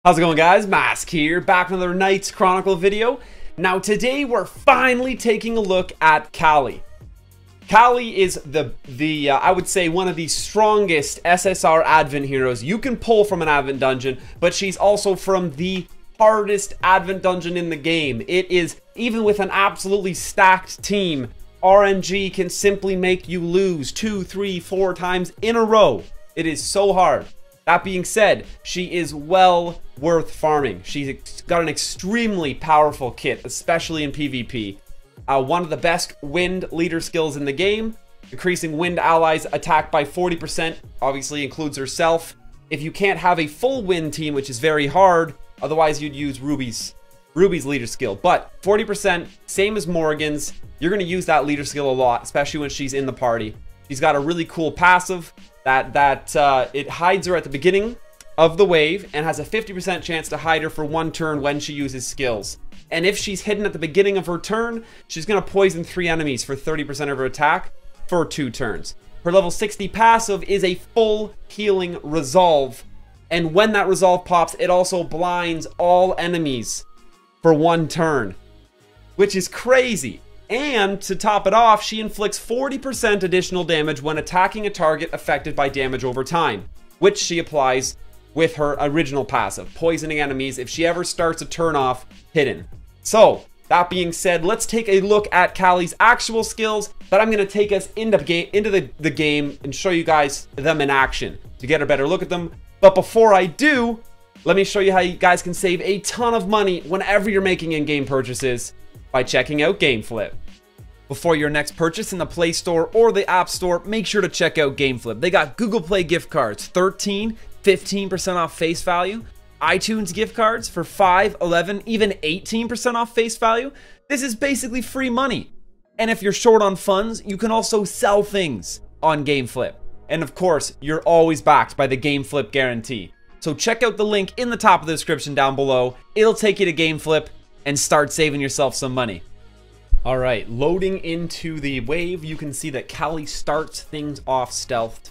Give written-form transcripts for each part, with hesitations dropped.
How's it going, guys? Mask here, back with another Knights Chronicle video. Now today we're finally taking a look at Callie. Callie is I would say one of the strongest SSR Advent heroes you can pull from an Advent dungeon, but she's also from the hardest Advent dungeon in the game. It is, even with an absolutely stacked team, RNG can simply make you lose 2, 3, 4 times in a row. It is so hard. That being said, she is well worth farming. She's got an extremely powerful kit, especially in PvP. One of the best wind leader skills in the game. Increasing wind allies attack by 40%, obviously includes herself. If you can't have a full wind team, which is very hard, otherwise you'd use Ruby's leader skill. But 40%, same as Morgan's. You're going to use that leader skill a lot, especially when she's in the party. She's got a really cool passive that it hides her at the beginning of the wave and has a 50% chance to hide her for 1 turn when she uses skills. And if she's hidden at the beginning of her turn, she's going to poison 3 enemies for 30% of her attack for 2 turns. Her level 60 passive is a full healing resolve. And when that resolve pops, it also blinds all enemies for 1 turn, which is crazy. And to top it off, she inflicts 40% additional damage when attacking a target affected by damage over time, which she applies with her original passive, poisoning enemies if she ever starts a turn off hidden. So, that being said, let's take a look at Callie's actual skills, but I'm going to take us into the game and show you guys them in action to get a better look at them. But before I do, let me show you how you guys can save a ton of money whenever you're making in-game purchases by checking out GameFlip. Before your next purchase in the Play Store or the App Store, make sure to check out GameFlip. They got Google Play gift cards, 15% off face value. iTunes gift cards for 5, 11, even 18% off face value. This is basically free money. And if you're short on funds, you can also sell things on GameFlip. And of course, you're always backed by the GameFlip guarantee. So check out the link in the top of the description down below. It'll take you to GameFlip and start saving yourself some money. All right, loading into the wave, you can see that Callie starts things off stealthed.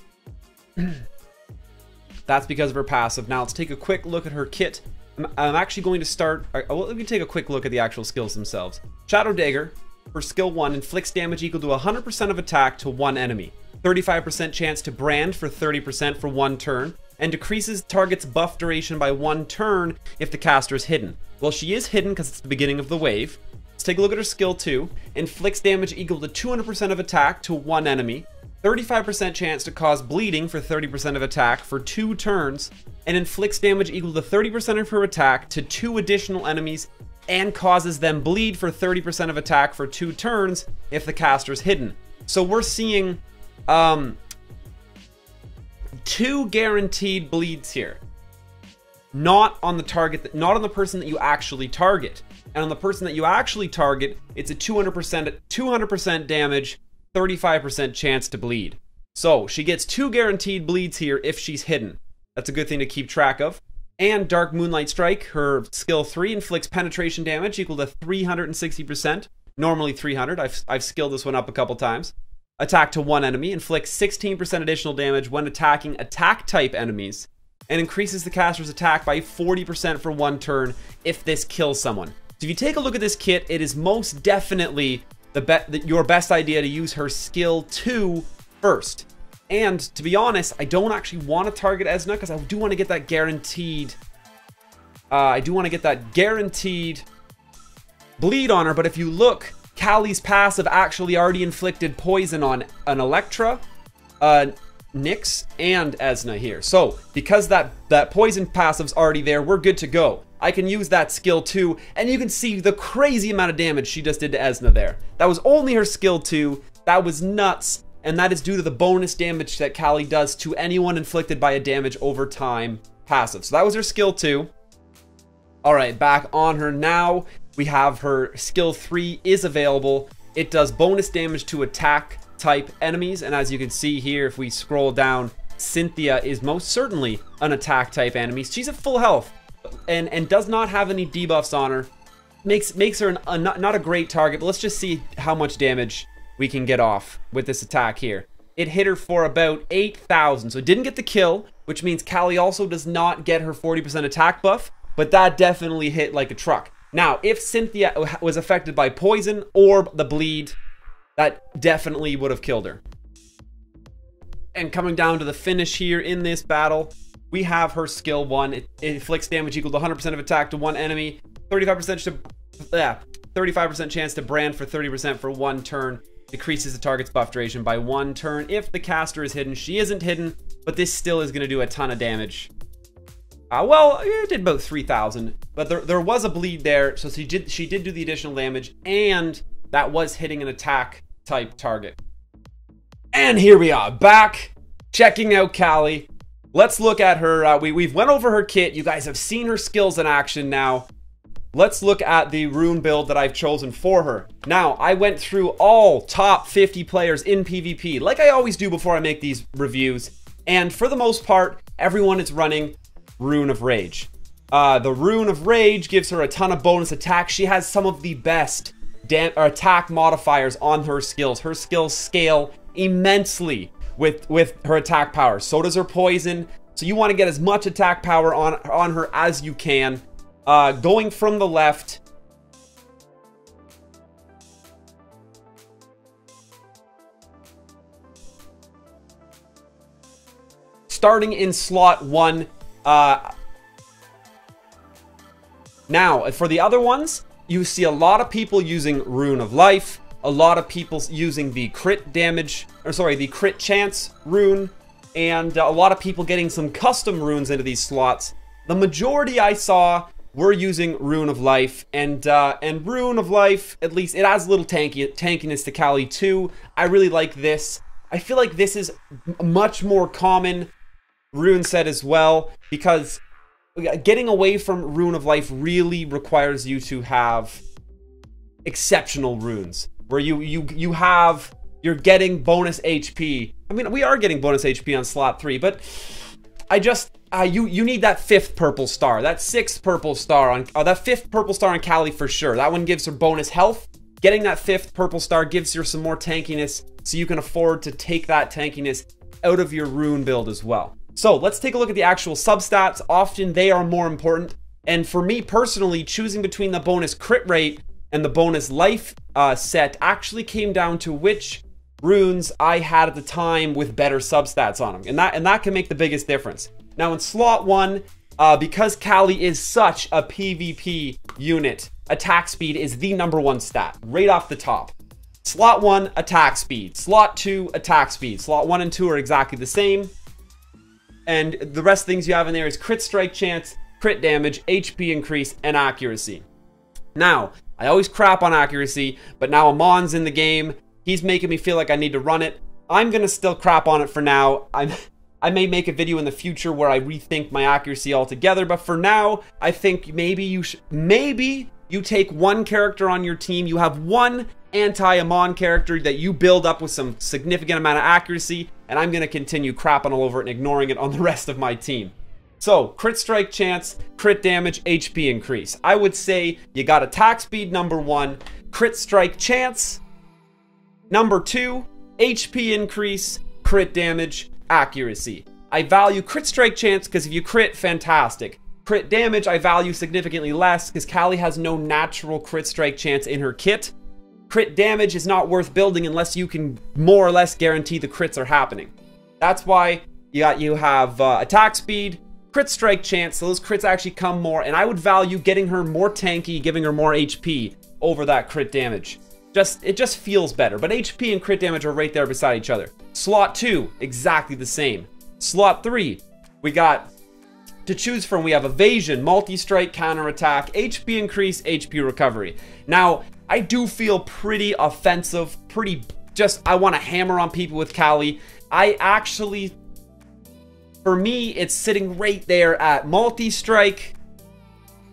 That's because of her passive. Now let's take a quick look at her kit. I'm actually going to start, let me take a quick look at the actual skills themselves. Shadow Dagger, for skill 1, inflicts damage equal to 100% of attack to 1 enemy. 35% chance to brand for 30% for 1 turn, and decreases target's buff duration by 1 turn if the caster is hidden. Well, she is hidden because it's the beginning of the wave. Let's take a look at her skill 2. Inflicts damage equal to 200% of attack to 1 enemy. 35% chance to cause bleeding for 30% of attack for 2 turns. And inflicts damage equal to 30% of her attack to 2 additional enemies. And causes them bleed for 30% of attack for 2 turns if the caster is hidden. So we're seeing 2 guaranteed bleeds here. Not on the target, not on the person that you actually target. And on the person that you actually target, it's a 200% damage, 35% chance to bleed. So she gets 2 guaranteed bleeds here if she's hidden. That's a good thing to keep track of. And Dark Moonlight Strike, her skill 3, inflicts penetration damage equal to 360%. Normally 300. I've skilled this one up a couple times. Attack to 1 enemy, inflicts 16% additional damage when attacking attack type enemies, and increases the caster's attack by 40% for 1 turn if this kills someone. So if you take a look at this kit, it is most definitely your best idea to use her skill 2 first. And to be honest, I don't actually want to target Esna because I do want to get that guaranteed. Bleed on her. But if you look, Callie's passive actually already inflicted poison on an Electra, Nyx, and Esna here. So because that poison passive's already there, we're good to go. I can use that skill 2, and you can see the crazy amount of damage she just did to Esna there. That was only her skill 2. That was nuts, and that is due to the bonus damage that Callie does to anyone inflicted by a damage over time passive. So that was her skill 2. All right, back on her now. We have her skill 3 is available. It does bonus damage to attack type enemies, and as you can see here, if we scroll down, Cynthia is most certainly an attack type enemy. She's at full health and does not have any debuffs on her. Makes her not a great target, but let's just see how much damage we can get off with this attack here. It hit her for about 8,000, so it didn't get the kill, which means Callie also does not get her 40% attack buff, but that definitely hit like a truck. Now, if Cynthia was affected by poison or the bleed, that definitely would have killed her. And coming down to the finish here in this battle, we have her skill 1. It inflicts damage equal to 100% of attack to one enemy, 35% chance to brand for 30% for 1 turn, decreases the target's buff duration by 1 turn if the caster is hidden. She isn't hidden, but this still is going to do a ton of damage. Well, it did about 3,000, but there was a bleed there, so she did do the additional damage, and that was hitting an attack type target. And here we are, back, checking out Callie. Let's look at her. We've went over her kit. You guys have seen her skills in action now. Let's look at the rune build that I've chosen for her. Now, I went through all top 50 players in PvP, like I always do before I make these reviews, and for the most part, everyone is running Rune of Rage. The Rune of Rage gives her a ton of bonus attack. She has some of the best attack modifiers on her skills. Her skills scale immensely with her attack power. So does her poison. So you want to get as much attack power on her as you can. Going from the left, starting in slot 1. Now, for the other ones, you see a lot of people using Rune of Life, a lot of people using the crit damage, or sorry, the crit chance rune, and a lot of people getting some custom runes into these slots. The majority I saw were using Rune of Life, and Rune of Life, at least, it adds a little tankiness to Callie too. I really like this. I feel like this is a much more common rune set as well, because getting away from Rune of Life really requires you to have exceptional runes, where you're getting bonus HP. I mean, we are getting bonus HP on slot 3, but you need that 5th purple star, that 6th purple star on, that 5th purple star on Callie for sure. That one gives her bonus health. Getting that 5th purple star gives her some more tankiness, so you can afford to take that tankiness out of your rune build as well. So let's take a look at the actual substats. Often they are more important. And for me personally, choosing between the bonus crit rate and the bonus life set actually came down to which runes I had at the time with better substats on them. And that can make the biggest difference. Now in slot 1, because Callie is such a PvP unit, attack speed is the #1 stat, right off the top. Slot 1, attack speed. Slot 2, attack speed. Slot 1 and 2 are exactly the same. And the rest of things you have in there is crit strike chance, crit damage, HP increase, and accuracy. Now, I always crap on accuracy, but now Amon's in the game. He's making me feel like I need to run it. I'm going to still crap on it for now. I may make a video in the future where I rethink my accuracy altogether, but for now, I think maybe you take one character on your team, you have one anti-Amon character that you build up with some significant amount of accuracy, and I'm going to continue crapping all over it and ignoring it on the rest of my team. So, crit strike chance, crit damage, HP increase. I would say you got attack speed #1, crit strike chance #2, HP increase, crit damage, accuracy. I value crit strike chance because if you crit, fantastic. Crit damage, I value significantly less because Callie has no natural crit strike chance in her kit. Crit damage is not worth building unless you can more or less guarantee the crits are happening. That's why you have attack speed, crit strike chance, so those crits actually come more, and I would value getting her more tanky, giving her more HP over that crit damage. It just feels better, but HP and crit damage are right there beside each other. Slot 2, exactly the same. Slot 3, we got to choose from. We have evasion, multi-strike, counterattack, HP increase, HP recovery. Now, I do feel pretty offensive, I want to hammer on people with Callie. For me, it's sitting right there at multi-strike,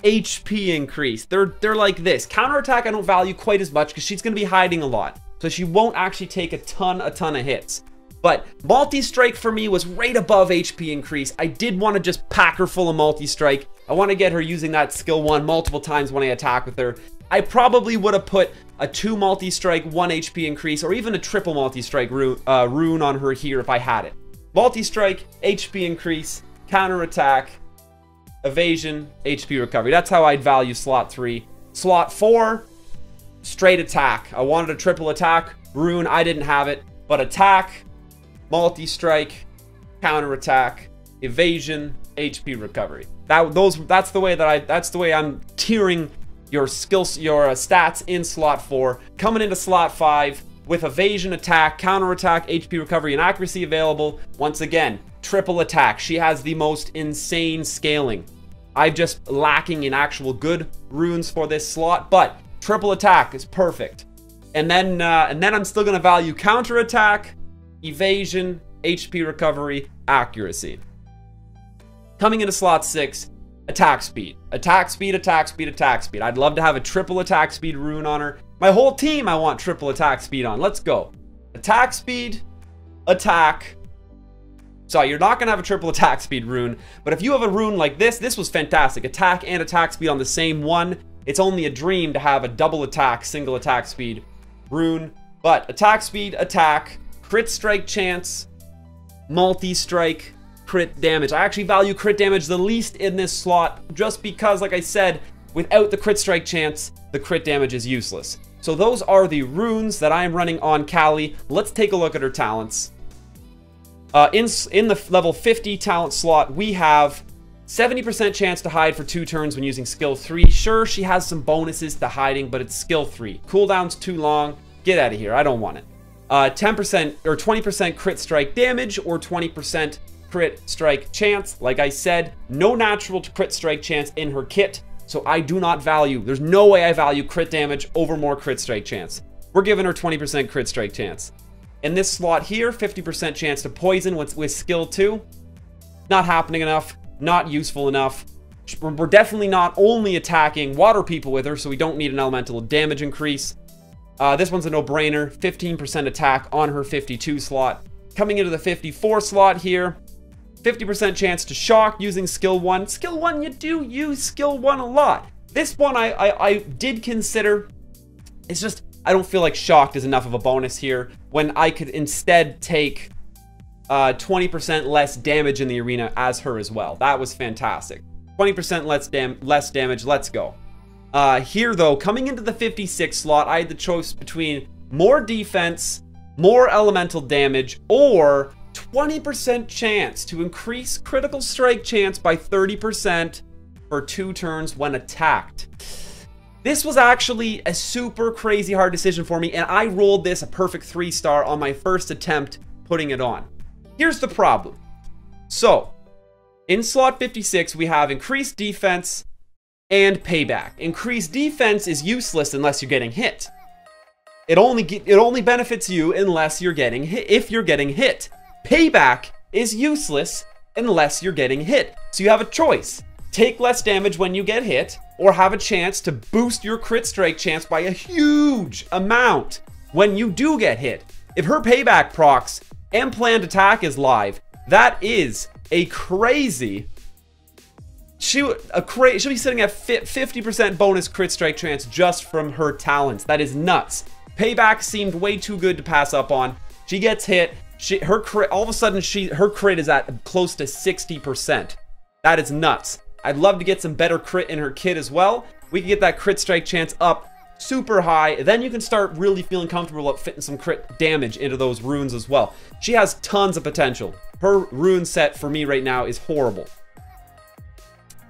HP increase. They're like this. Counterattack I don't value quite as much because she's going to be hiding a lot. So she won't actually take a ton of hits. But multi-strike for me was right above HP increase. I did want to just pack her full of multi-strike. I want to get her using that skill 1 multiple times when I attack with her. I probably would have put a 2 multi-strike, 1 HP increase, or even a triple multi-strike rune on her here if I had it. Multi-strike, HP increase, counterattack, evasion, HP recovery. That's how I'd value slot 3. Slot 4, straight attack. I wanted a triple attack rune. I didn't have it, but attack, multi-strike, counter-attack, evasion, HP recovery. That's the way I'm tiering your skills, your stats in slot 4. Coming into slot 5 with evasion, attack, counter-attack, HP recovery, and accuracy available. Once again, triple attack. She has the most insane scaling. I'm just lacking in actual good runes for this slot, but triple attack is perfect. And then I'm still gonna value counter-attack, evasion, HP recovery, accuracy. Coming into slot 6, attack speed. Attack speed, attack speed, attack speed. I'd love to have a triple attack speed rune on her. My whole team I want triple attack speed on. Let's go. Attack speed, attack. So you're not gonna have a triple attack speed rune, but if you have a rune like this was fantastic. Attack and attack speed on the same one. It's only a dream to have a double attack, single attack speed rune. But attack speed, attack, crit strike chance, multi-strike, crit damage. I actually value crit damage the least in this slot just because, like I said, without the crit strike chance, the crit damage is useless. So those are the runes that I am running on Callie. Let's take a look at her talents. In the level 50 talent slot, we have 70% chance to hide for 2 turns when using skill 3. Sure, she has some bonuses to hiding, but it's skill 3. Cooldown's too long. Get out of here. I don't want it. 10% or 20% crit strike damage or 20% crit strike chance. Like I said, no natural crit strike chance in her kit, so I do not value, there's no way I value crit damage over more crit strike chance. We're giving her 20% crit strike chance. In this slot here, 50% chance to poison with skill 2. Not happening enough, not useful enough. We're definitely not only attacking water people with her, so we don't need an elemental damage increase. This one's a no-brainer, 15% attack on her 52 slot. Coming into the 54 slot here, 50% chance to shock using skill 1. Skill 1, you do use skill 1 a lot. This one I did consider. It's just, I don't feel like shocked is enough of a bonus here when I could instead take 20% less damage in the arena as her as well. That was fantastic. 20% less damage, let's go. Here though, coming into the 56 slot, I had the choice between more defense, more elemental damage, or 20% chance to increase critical strike chance by 30% for 2 turns when attacked. This was actually a super crazy hard decision for me, and I rolled this a perfect 3-star on my first attempt putting it on. Here's the problem. So, in slot 56, we have increased defense and payback. Increased defense is useless unless you're getting hit. It only benefits you unless you're getting hit. If you're getting hit. Payback is useless unless you're getting hit. So you have a choice. Take less damage when you get hit, or have a chance to boost your crit strike chance by a huge amount when you do get hit. If her payback procs and planned attack is live, that is a crazy... She'll be sitting at 50% bonus crit strike chance just from her talents. That is nuts. Payback seemed way too good to pass up on. She gets hit. Her crit, all of a sudden, her crit is at close to 60%. That is nuts. I'd love to get some better crit in her kit as well. We can get that crit strike chance up super high. Then you can start really feeling comfortable at fitting some crit damage into those runes as well. She has tons of potential. Her rune set for me right now is horrible.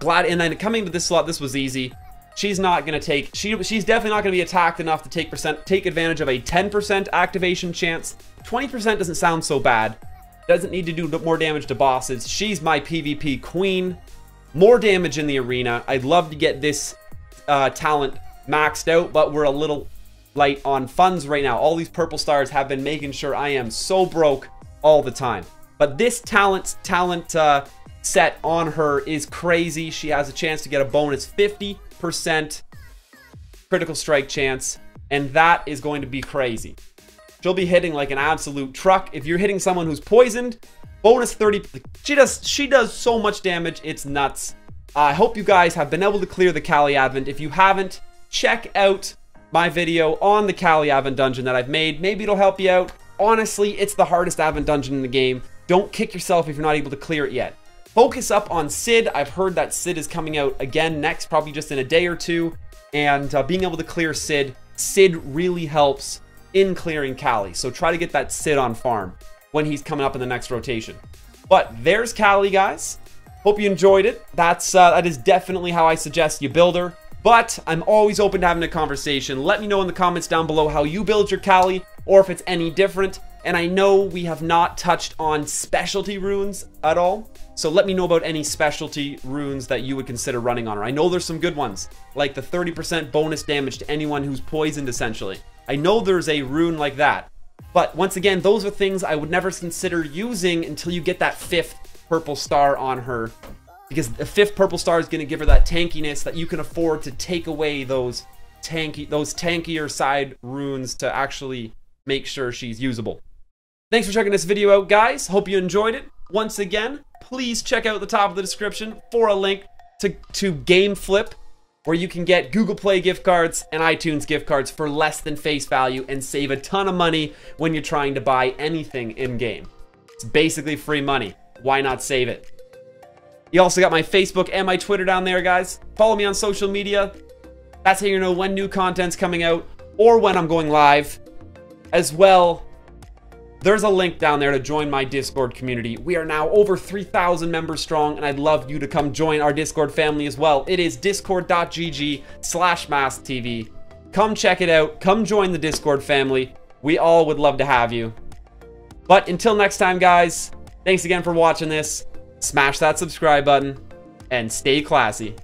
And then coming to this slot, this was easy. She's not going to take... She's definitely not going to be attacked enough to take advantage of a 10% activation chance. 20% doesn't sound so bad. Doesn't need to do more damage to bosses. She's my PvP queen. More damage in the arena. I'd love to get this talent maxed out, but we're a little light on funds right now. All these purple stars have been making sure I am so broke all the time. But this talent set on her is crazy. She has a chance to get a bonus 50% critical strike chance, and that is going to be crazy. She'll be hitting like an absolute truck. If you're hitting someone who's poisoned, bonus 30. She does so much damage, it's nuts. I hope you guys have been able to clear the Callie Advent. If you haven't, check out my video on the Callie Advent dungeon that I've made. Maybe it'll help you out. Honestly, it's the hardest Advent dungeon in the game. Don't kick yourself if you're not able to clear it yet. Focus up on Sid. I've heard that Sid is coming out again next, probably just in a day or two. And being able to clear Sid really helps in clearing Callie. So try to get that Sid on farm when he's coming up in the next rotation. But there's Callie, guys. Hope you enjoyed it. That is definitely how I suggest you build her. But I'm always open to having a conversation. Let me know in the comments down below how you build your Callie, or if it's any different. And I know we have not touched on specialty runes at all. So let me know about any specialty runes that you would consider running on her. I know there's some good ones, like the 30% bonus damage to anyone who's poisoned, essentially. I know there's a rune like that. But once again, those are things I would never consider using until you get that 5th purple star on her. Because the 5th purple star is going to give her that tankiness that you can afford to take away those tankier side runes to actually make sure she's usable. Thanks for checking this video out, guys. Hope you enjoyed it. Once again, please check out the top of the description for a link to Game Flip, where you can get Google Play gift cards and iTunes gift cards for less than face value and save a ton of money when you're trying to buy anything in-game. It's basically free money. Why not save it? You also got my Facebook and my Twitter down there, guys. Follow me on social media. That's how you know when new content's coming out or when I'm going live. As well, there's a link down there to join my Discord community. We are now over 3,000 members strong, and I'd love you to come join our Discord family as well. It is discord.gg/MasKTV. Come check it out. Come join the Discord family. We all would love to have you. But until next time, guys, thanks again for watching this. Smash that subscribe button and stay classy.